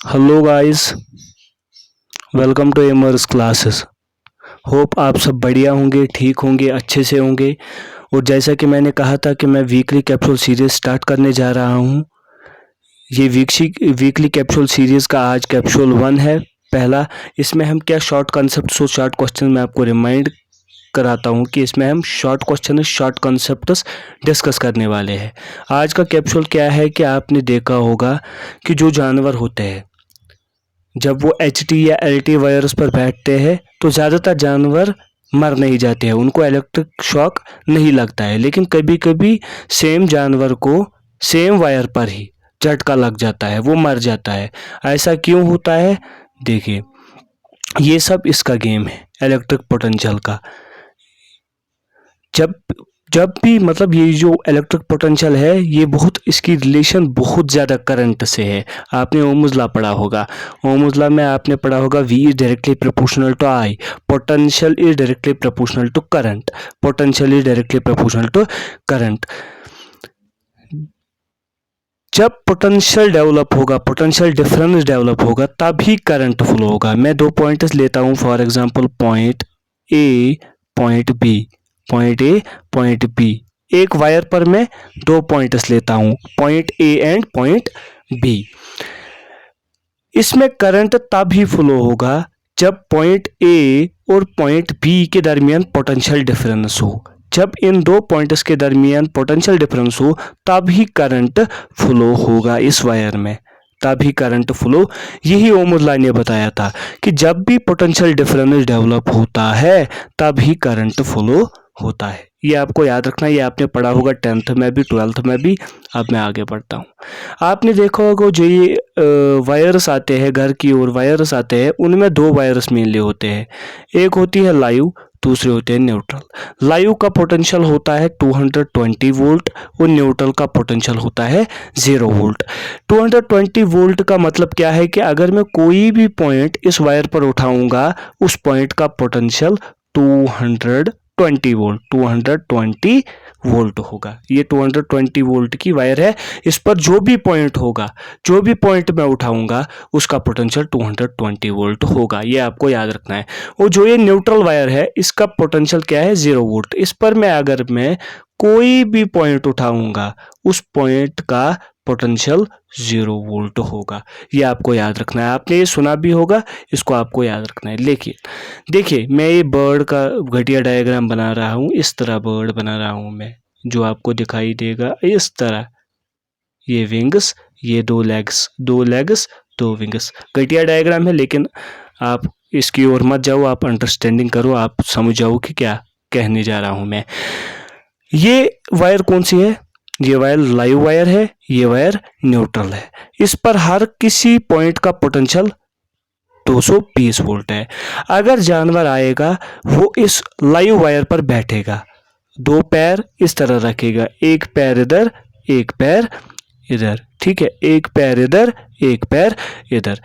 Hello guys, welcome to Emers classes. Hope आप सब बढ़िया होंगे, ठीक होंगे, अच्छे से होंगे। और जैसा कि मैंने कहा था कि मैं वीकली कैप्सूल सीरीज़ स्टार्ट करने जा रहा हूं। ये वीकली कैप्सूल सीरीज़ का आज कैप्सूल 1 है, पहला। इसमें हम क्या शॉर्ट कॉन्सेप्ट्स और शॉर्ट क्वेश्चन में आपको रिमाइंड कराता हूं कि इसमें हम short question short concepts discuss करने वाले हैं। आज का कैप्सूल क्या है कि आपने देखा होगा कि जो जानवर होते हैं जब वो HT या LT वायर्स पर बैठते हैं तो ज़्यादातर जानवर मर नहीं जाते हैं, उनको इलेक्ट्रिक शॉक नहीं लगता है। लेकिन कभी कभी सेम जानवर को सेम वायर पर ही झटका लग जाता है, वो मर जाता है। ऐसा क्यों होता है? देखिए, ये सब इसका गेम है इलेक्ट्रिक पोटेंशियल का। जब जब भी मतलब ये जो इलेक्ट्रिक पोटेंशियल है, ये बहुत इसकी रिलेशन बहुत ज़्यादा करंट से है। आपने ओम्स लॉ पढ़ा होगा। ओम्स लॉ में आपने पढ़ा होगा V is directly proportional to I, potential is directly proportional to current, potential is directly proportional to current. जब पोटेंशियल डेवलप होगा, पोटेंशियल डिफरेंस डेवलप होगा, तभी करंट फ्लो होगा। मैं दो पॉइंट्स लेता हूँ, for example point A, point B, point A, point B। एक वायर पर मैं दो पॉइंट्स लेता हूँ, point A and point B। इसमें करंट तभी फ्लो होगा जब पॉइंट A और पॉइंट B के दरमियान पोटेंशियल डिफरेंस हो। जब इन दो पॉइंट्स के दरमियान पोटेंशियल डिफरेंस हो तभी करंट फ्लो होगा इस वायर में, तभी करंट फ्लो। यही ओम्स लॉ ने बताया था कि जब भी पोटेंशियल डिफरेंस डेवलप होता है तभी करंट फ्लो होता है। ये आपको याद रखना, ये आपने पढ़ा होगा 10th में भी, 12th में भी। अब मैं आगे बढ़ता हूँ। आपने देखा होगा जो ये वायरस आते हैं, घर की ओर वायरस आते हैं, उनमें दो वायरस मेनली होते हैं। एक होती है लाइव, दूसरे होते हैं न्यूट्रल। लाइव का पोटेंशियल होता है 220 वोल्ट और न्यूट्रल का पोटेंशियल होता है 0 वोल्ट। 220 वोल्ट का मतलब क्या है कि अगर मैं कोई भी पॉइंट इस वायर पर उठाऊंगा, उस पॉइंट का पोटेंशियल 220 वोल्ट 220 वोल्ट होगा। ये 220 वोल्ट की वायर है। इस पर जो भी पॉइंट होगा, जो भी पॉइंट मैं उठाऊंगा, उसका पोटेंशियल 220 वोल्ट होगा। ये आपको याद रखना है। और जो ये न्यूट्रल वायर है, इसका पोटेंशियल क्या है? 0 वोल्ट। इस पर अगर मैं कोई भी पॉइंट उठाऊंगा, उस पॉइंट का पोटेंशियल 0 वोल्ट होगा। ये आपको याद रखना है। आपने ये सुना भी होगा, इसको आपको याद रखना है। लेकिन देखिए, मैं ये बर्ड का घटिया डायग्राम बना रहा हूँ। इस तरह बर्ड बना रहा हूँ मैं, जो आपको दिखाई देगा इस तरह। ये विंग्स, ये दो लेग्स, दो लेग्स, दो विंग्स। घटिया डायग्राम है, लेकिन आप इसकी ओर मत जाओ, आप अंडरस्टैंडिंग करो, आप समझ जाओ कि क्या कहने जा रहा हूँ मैं। ये वायर कौन सी है? ये वायर लाइव वायर है, ये वायर न्यूट्रल है। इस पर हर किसी पॉइंट का पोटेंशियल 220 वोल्ट है। अगर जानवर आएगा, वो इस लाइव वायर पर बैठेगा, दो पैर इस तरह रखेगा, एक पैर इधर, एक पैर इधर, ठीक है, एक पैर इधर, एक पैर इधर।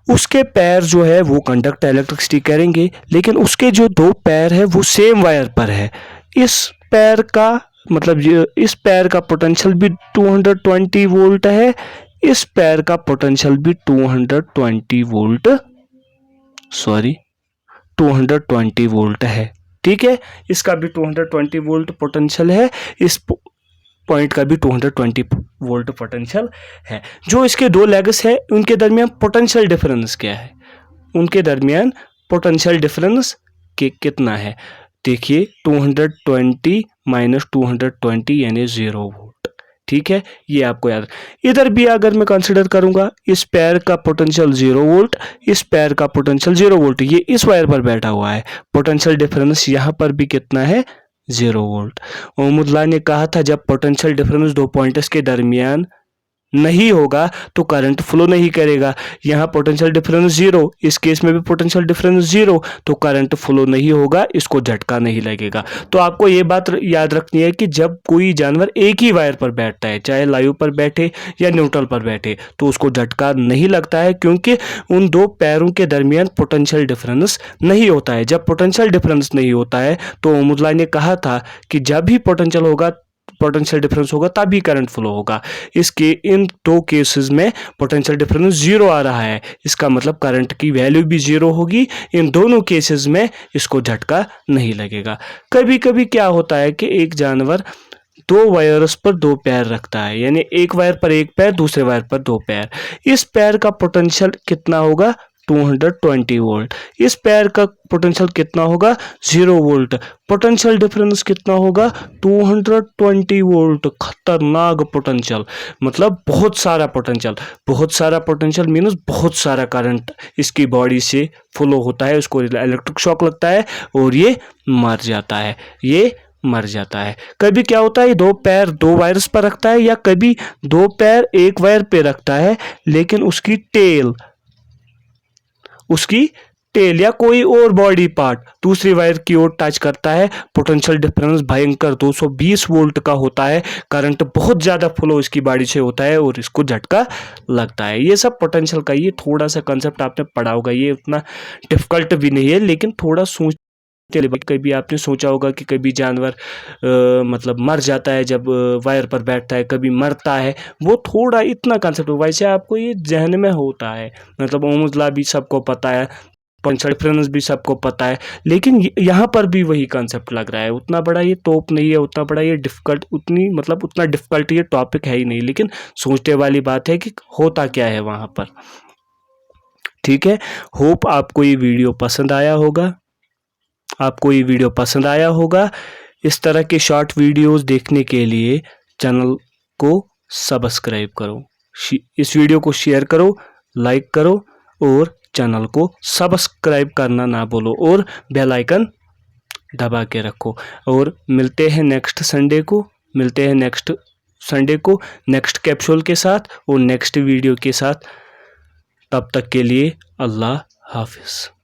उसके पैर जो है वो कंडक्ट इलेक्ट्रिसिटी करेंगे, लेकिन उसके जो दो पैर है वो सेम वायर पर है। इस पैर का मतलब इस पैर का पोटेंशियल भी 220 वोल्ट है, इस पैर का पोटेंशियल भी 220 वोल्ट, सॉरी 220 वोल्ट है, ठीक है। इसका भी 220 वोल्ट पोटेंशियल है, इस पॉइंट का भी 220 वोल्ट पोटेंशियल है। जो इसके दो लेग्स है, उनके दरमियान पोटेंशियल डिफरेंस क्या है? उनके दरमियान पोटेंशियल डिफरेंस कितना है? देखिए, 220 माइनस 220 यानी 0 वोल्ट, ठीक है। ये आपको याद। इधर भी अगर मैं कंसिडर करूंगा, इस पैर का पोटेंशियल 0 वोल्ट, इस पैर का पोटेंशियल 0 वोल्ट। ये इस वायर पर बैठा हुआ है, पोटेंशियल डिफरेंस यहाँ पर भी कितना है? 0 वोल्ट। ओम्स लॉ ने कहा था जब पोटेंशियल डिफरेंस दो पॉइंट्स के दरमियान नहीं होगा तो करंट फ्लो नहीं करेगा। यहाँ पोटेंशियल डिफरेंस 0, इस केस में भी पोटेंशियल डिफरेंस 0, तो करंट फ्लो नहीं होगा, इसको झटका नहीं लगेगा। तो आपको ये बात याद रखनी है कि जब कोई जानवर एक ही वायर पर बैठता है, चाहे लाइव पर बैठे या न्यूट्रल पर बैठे, तो उसको झटका नहीं लगता है, क्योंकि उन दो पैरों के दरमियान पोटेंशियल डिफरेंस नहीं होता है। जब पोटेंशियल डिफरेंस नहीं होता है तो ओम्स लॉ ने कहा था कि जब भी पोटेंशियल होगा पोटेंशियल डिफरेंस होगा तभी करंट फ्लो होगा। इसके इन दो केसेस में पोटेंशियल डिफरेंस जीरो आ रहा है, इसका मतलब करंट की वैल्यू भी जीरो होगी। इन दोनों केसेस में इसको झटका नहीं लगेगा। कभी कभी क्या होता है कि एक जानवर दो वायर्स पर दो पैर रखता है, यानी एक वायर पर एक पैर, दूसरे वायर पर दो पैर। इस पैर का पोटेंशियल कितना होगा? 220 वोल्ट। इस पैर का पोटेंशियल कितना होगा? 0 वोल्ट। पोटेंशियल डिफरेंस कितना होगा? 220 वोल्ट। खतरनाक पोटेंशियल, मतलब बहुत सारा पोटेंशियल। बहुत सारा पोटेंशियल मीन्स बहुत सारा करंट इसकी बॉडी से फ्लो होता है, उसको इलेक्ट्रिक शॉक लगता है और ये मर जाता है, ये मर जाता है। कभी क्या होता है, दो पैर दो वायर्स पर रखता है, या कभी दो पैर एक वायर पे रखता है, लेकिन उसकी टेल या कोई और बॉडी पार्ट दूसरी वायर की ओर टच करता है। पोटेंशियल डिफरेंस भयंकर 220 वोल्ट का होता है। करंट बहुत ज़्यादा फ्लो इसकी बॉडी से होता है और इसको झटका लगता है। ये सब पोटेंशियल का, ये थोड़ा सा कंसेप्ट आपने पढ़ा होगा, ये उतना डिफिकल्ट भी नहीं है, लेकिन थोड़ा सोच। कभी आपने सोचा होगा कि कभी जानवर मतलब मर जाता है जब वायर पर बैठता है, कभी मरता है, वो थोड़ा इतना कंसेप्ट हो, वैसे आपको ये जहन में होता है। मतलब ओम्स लॉ भी सबको पता है, पोटेंशियल डिफरेंस भी सबको पता है, लेकिन यहाँ पर भी वही कंसेप्ट लग रहा है। उतना बड़ा ये टॉप नहीं है, उतना बड़ा ये डिफिकल्ट, उतना डिफिकल्ट ये टॉपिक है ही नहीं, लेकिन सोचने वाली बात है कि होता क्या है वहाँ पर। ठीक है, होप आपको ये वीडियो पसंद आया होगा। इस तरह के शॉर्ट वीडियोस देखने के लिए चैनल को सब्सक्राइब करो, इस वीडियो को शेयर करो, लाइक करो और चैनल को सब्सक्राइब करना ना भूलो और बेल आइकन दबा के रखो। और मिलते हैं नेक्स्ट संडे को नेक्स्ट कैप्सूल के साथ और नेक्स्ट वीडियो के साथ। तब तक के लिए अल्लाह हाफिज़।